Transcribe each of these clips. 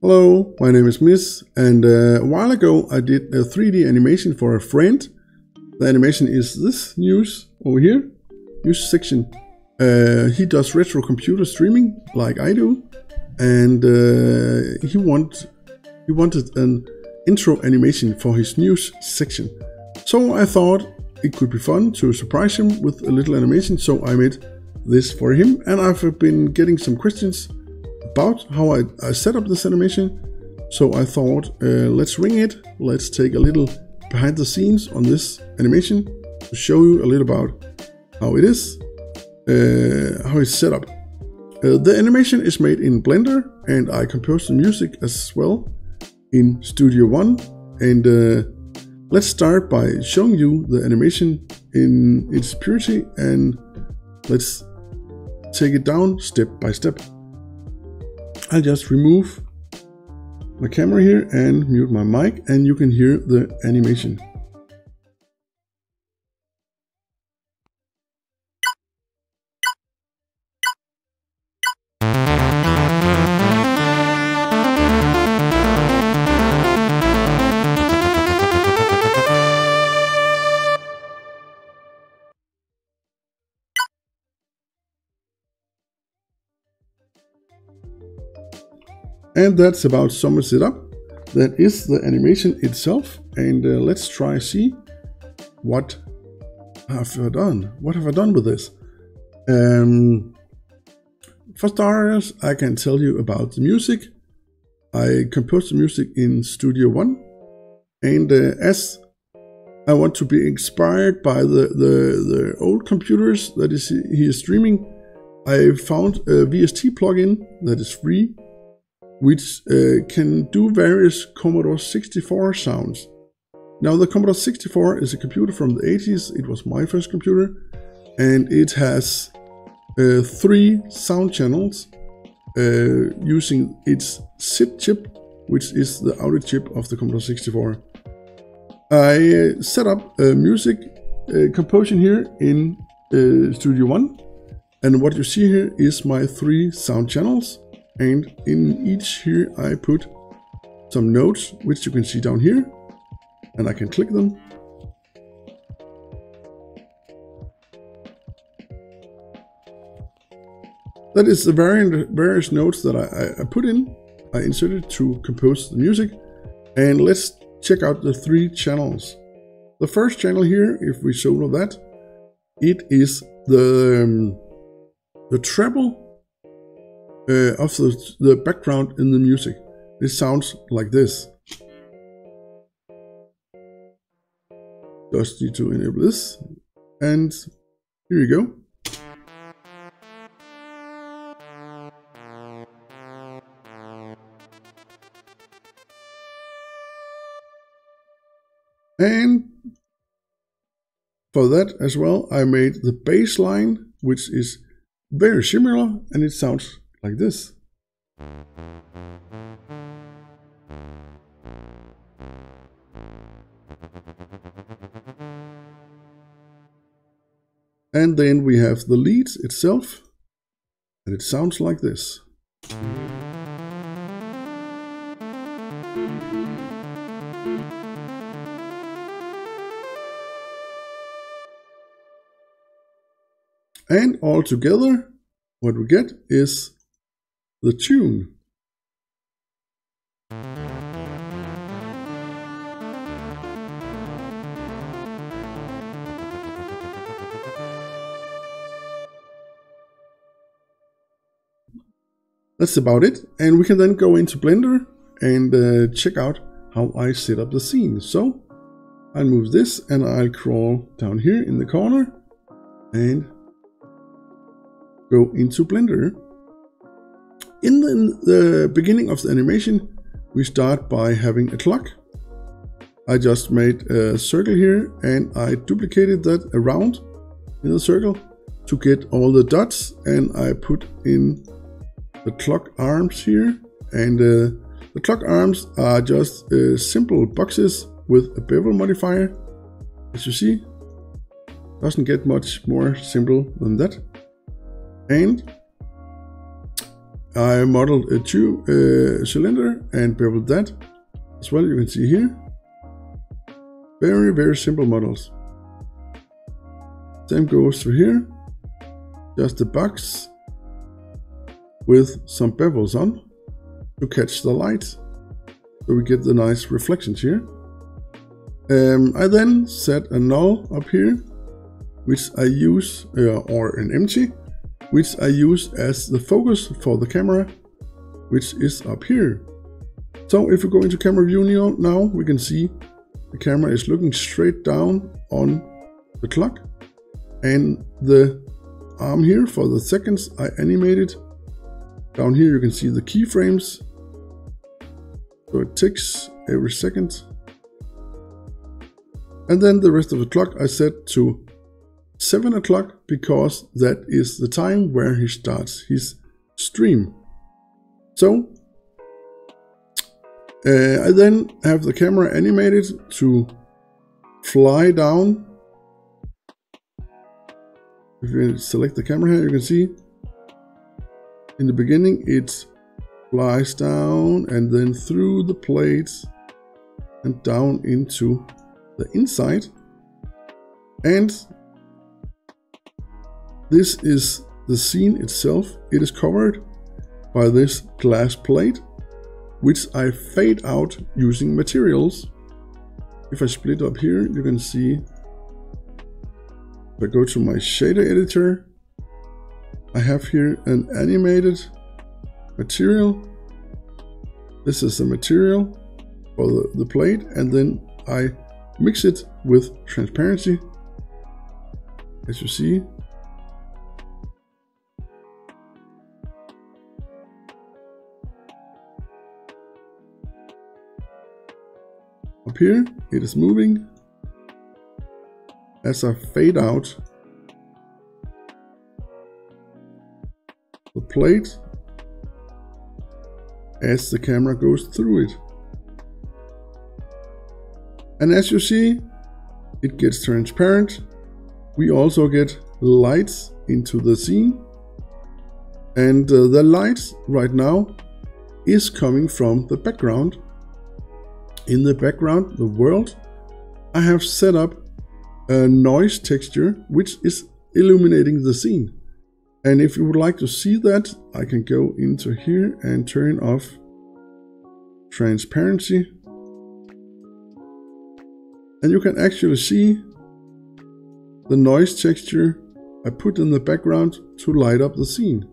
Hello, my name is Miss, and a while ago I did a 3D animation for a friend. The animation is this news over here, news section. He does retro computer streaming like I do, and he wanted an intro animation for his news section. So I thought it could be fun to surprise him with a little animation, so I made this for him, and I've been getting some questions about how I set up this animation. So I thought, let's ring it. Let's take a little behind the scenes on this animation to show you a little about how it is, how it's set up. The animation is made in Blender, and I composed the music as well in Studio One. And let's start by showing you the animation in its purity, and let's take it down step by step. I'll just remove my camera here and mute my mic, and you can hear the animation. And that's about sums it up. That is the animation itself, and let's try see what have I done. What have I done with this? For starters, I can tell you about the music. I composed the music in Studio One, and as I want to be inspired by the old computers that he is streaming, I found a VST plugin that is free, which can do various Commodore 64 sounds. Now, the Commodore 64 is a computer from the 80s. It was my first computer, and it has 3 sound channels using its SID chip, which is the audio chip of the Commodore 64. I set up a music composition here in Studio One, and what you see here is my 3 sound channels. And in each here I put some notes, which you can see down here, and I can click them. That is the various notes that I put in. I inserted to compose the music. And let's check out the 3 channels. The first channel here, if we show that, it is the treble of the background in the music. It sounds like this. Just need to enable this, and here you go. And for that as well, I made the bass line, which is very similar, and it sounds like this. And then we have the lead itself, and it sounds like this. And all together, what we get is the tune. That's about it, and we can then go into Blender and check out how I set up the scene. So I'll move this, and I'll crawl down here in the corner and go into Blender. In the beginning of the animation, we start by having a clock. I just made a circle here, and I duplicated that around in the circle to get all the dots, and I put in the clock arms here. And the clock arms are just simple boxes with a bevel modifier. As you see, doesn't get much more simple than that. And I modeled a tube cylinder and beveled that as well. You can see here. Very, very simple models. Same goes through here. Just a box with some bevels on to catch the light, so we get the nice reflections here. I then set a null up here, which I use, or an empty, which I use as the focus for the camera, which is up here. So if we go into camera view now, we can see the camera is looking straight down on the clock, and the arm here for the seconds I animated. Down here you can see the keyframes, so it ticks every second. And then the rest of the clock I set to 7 o'clock because that is the time where he starts his stream. So I then have the camera animated to fly down. If you select the camera here, you can see in the beginning it flies down and then through the plates and down into the inside. And this is the scene itself. It is covered by this glass plate, which I fade out using materials. If I split up here, you can see, if I go to my shader editor, I have here an animated material. This is the material for the plate, and then I mix it with transparency, as you see. Up here, it is moving as I fade out the plate as the camera goes through it. And as you see, it gets transparent. We also get lights into the scene. And the lights right now is coming from the background. In the background, the world, I have set up a noise texture which is illuminating the scene. And if you would like to see that, I can go into here and turn off transparency. And you can actually see the noise texture I put in the background to light up the scene.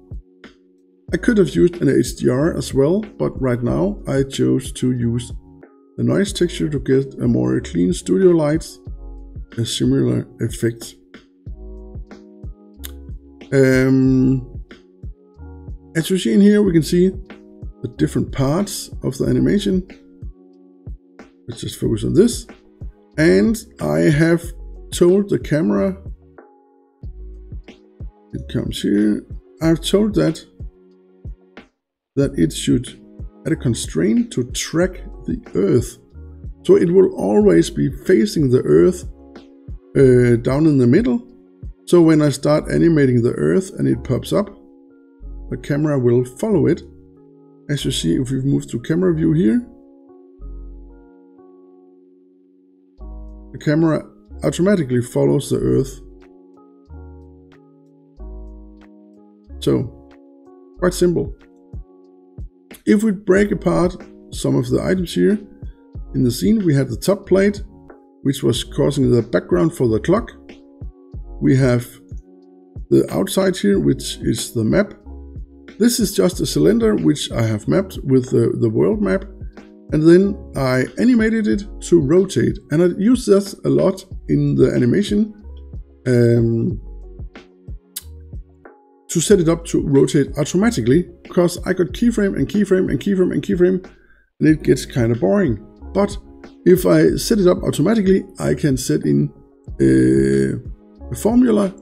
I could have used an HDR as well, but right now I chose to use the noise texture to get a more clean studio lights, a similar effect. As you see in here, we can see the different parts of the animation. Let's just focus on this. And I have told the camera, it comes here, I've told that it should add a constraint to track the Earth. So it will always be facing the Earth down in the middle. So when I start animating the Earth and it pops up, the camera will follow it. As you see, if we move to camera view here, the camera automatically follows the Earth. So, quite simple. If we break apart some of the items here, in the scene we had the top plate, which was causing the background for the clock. We have the outside here, which is the map. This is just a cylinder which I have mapped with the world map. And then I animated it to rotate, and I use that a lot in the animation to set it up to rotate automatically, because I got keyframe and keyframe and keyframe and keyframe, and it gets kind of boring. But if I set it up automatically, I can set in a formula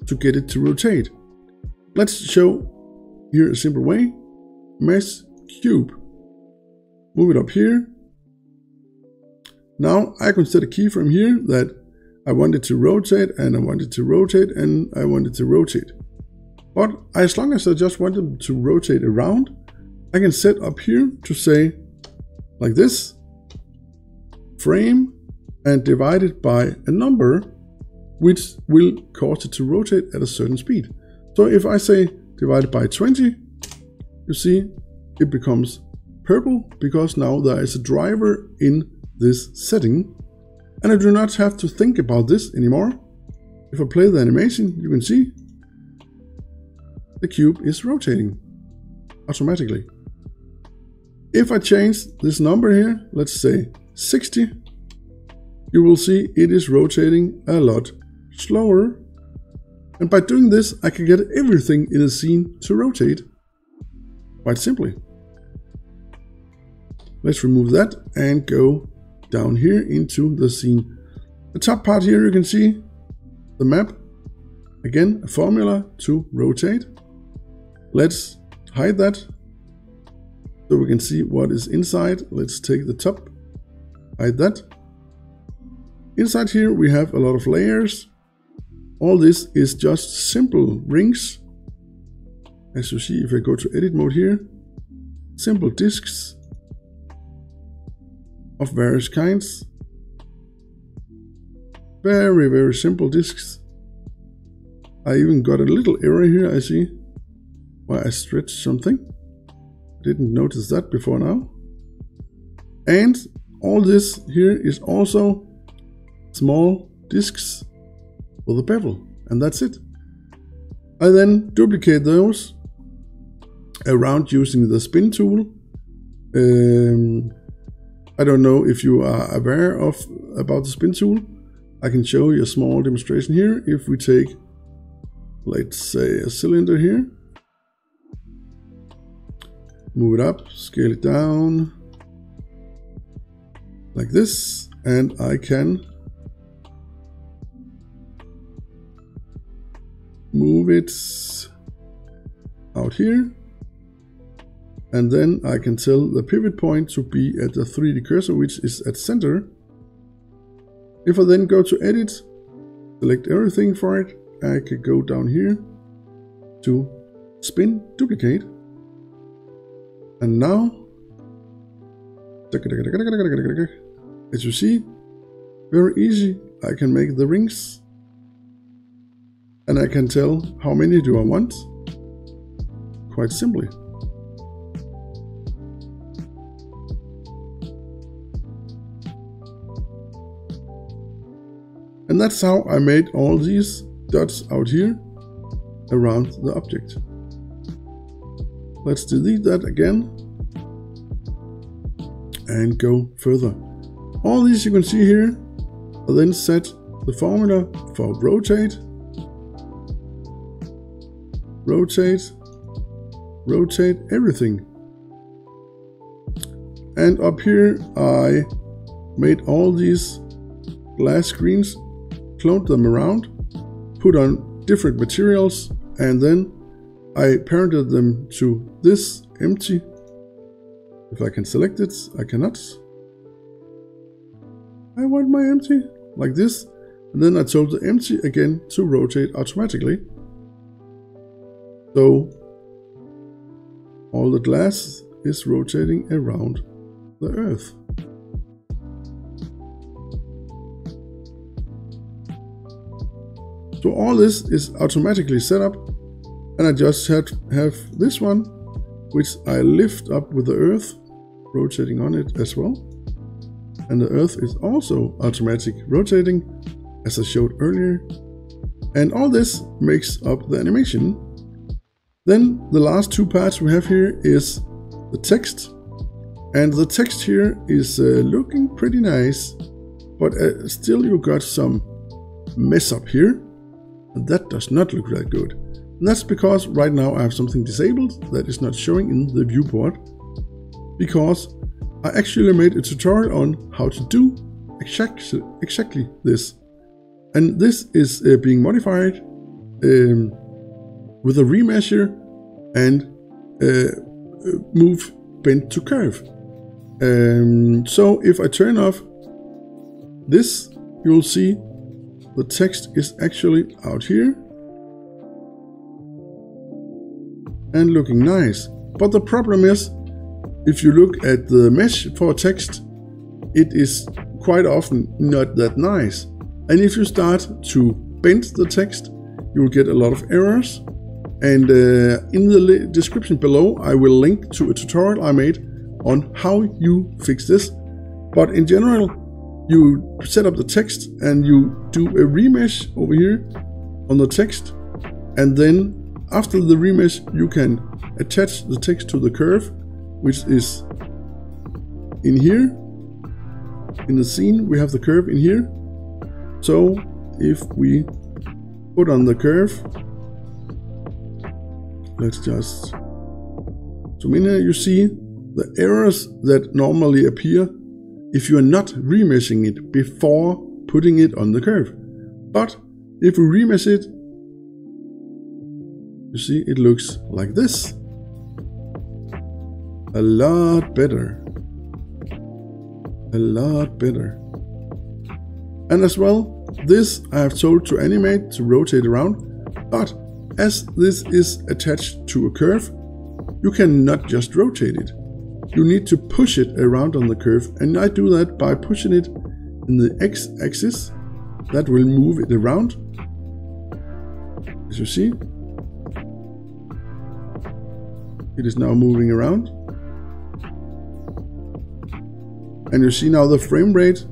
to get it to rotate. Let's show here a simple way. Mesh cube. Move it up here. Now I can set a keyframe here that I wanted to rotate, and I wanted to rotate, and I wanted to rotate. But as long as I just want them to rotate around, I can set up here to say like this, frame, and divide it by a number which will cause it to rotate at a certain speed. So if I say divide it by 20, you see it becomes purple because now there is a driver in this setting, and I do not have to think about this anymore. If I play the animation, you can see the cube is rotating automatically. If I change this number here, let's say 60, you will see it is rotating a lot slower. And by doing this, I can get everything in a scene to rotate quite simply. Let's remove that and go down here into the scene. The top part here, you can see the map. Again, a formula to rotate. Let's hide that so we can see what is inside. Let's take the top, hide that. Inside here we have a lot of layers. All this is just simple rings. As you see, if I go to edit mode here, simple disks of various kinds. Very, very simple disks. I even got a little error here, I see, where I stretched something. Didn't notice that before now. And all this here is also small disks with a bevel, and that's it. I then duplicate those around using the spin tool. I don't know if you are aware about the spin tool. I can show you a small demonstration here. If we take, let's say, a cylinder here, move it up, scale it down like this, and I can move it out here, and then I can tell the pivot point to be at the 3D cursor, which is at center. If I then go to edit, select everything for it, I could go down here to spin, duplicate, and now, as you see, very easy, I can make the rings, and I can tell how many do I want, quite simply. And that's how I made all these dots out here around the object. Let's delete that again and go further. All these you can see here are then set the formula for rotate, rotate, rotate everything. And up here I made all these glass screens, cloned them around, put on different materials, and then I parented them to this empty. If I can select it, I cannot. I want my empty, like this. And then I told the empty again to rotate automatically. So all the glass is rotating around the Earth. So all this is automatically set up, and I just have this one, which I lift up with the Earth, rotating on it as well. And the Earth is also automatic rotating, as I showed earlier. And all this makes up the animation. Then the last two parts we have here is the text. And the text here is looking pretty nice, but still you got some mess up here. And that does not look that good. And that's because right now I have something disabled that is not showing in the viewport, because I actually made a tutorial on how to do exactly this. And this is being modified with a remeasure and move bend to curve. So if I turn off this, you'll see the text is actually out here. and looking nice. But the problem is, if you look at the mesh for text, it is quite often not that nice. And if you start to bend the text, you will get a lot of errors. And in the description below, I will link to a tutorial I made on how you fix this. But in general, you set up the text and you do a remesh over here on the text. And then after the remesh, you can attach the text to the curve, which is in here. In the scene, we have the curve in here. So if we put on the curve, let's just zoom in here, you see the errors that normally appear if you are not remeshing it before putting it on the curve. But if we remesh it, you see it looks like this. A lot better. A lot better. And as well, this I have told to animate to rotate around, but as this is attached to a curve, you cannot just rotate it. You need to push it around on the curve, and I do that by pushing it in the x-axis. That will move it around. As you see, it is now moving around. And you see now the frame rate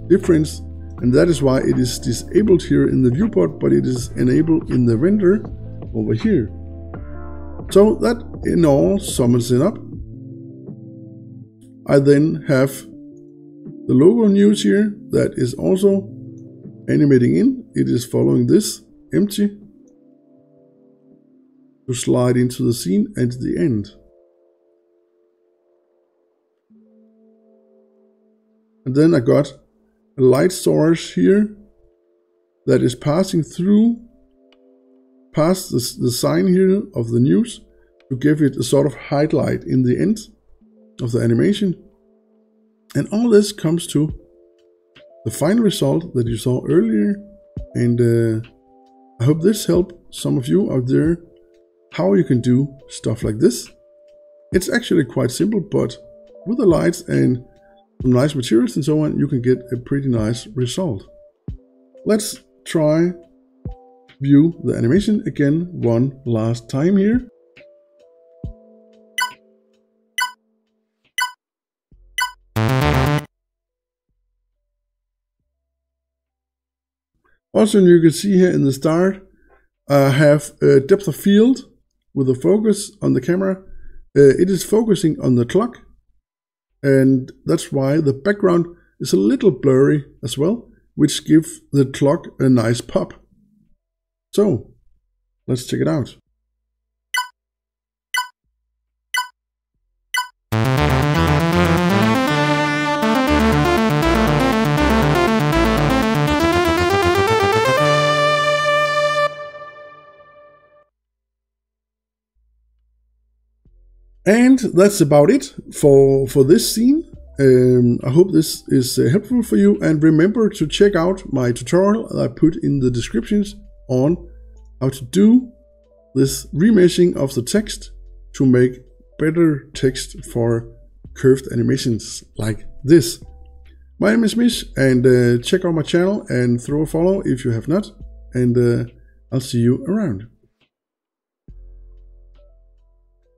difference, and that is why it is disabled here in the viewport, but it is enabled in the render over here. So that in all sums it up. I then have the logo news here that is also animating in. It is following this empty to slide into the scene and the end. And then I got a light source here that is passing through past the sign here of the news to give it a sort of highlight in the end of the animation. And all this comes to the final result that you saw earlier. And I hope this helped some of you out there how you can do stuff like this. It's actually quite simple, but with the lights and some nice materials and so on, you can get a pretty nice result. Let's try view the animation again one last time here. Also, you can see here in the start, I have a depth of field with a focus on the camera. It is focusing on the clock, and that's why the background is a little blurry as well, which gives the clock a nice pop. So let's check it out. And that's about it for this scene. I hope this is helpful for you, and remember to check out my tutorial that I put in the descriptions on how to do this remeshing of the text to make better text for curved animations like this. My name is Mish, and check out my channel and throw a follow if you have not, and I'll see you around.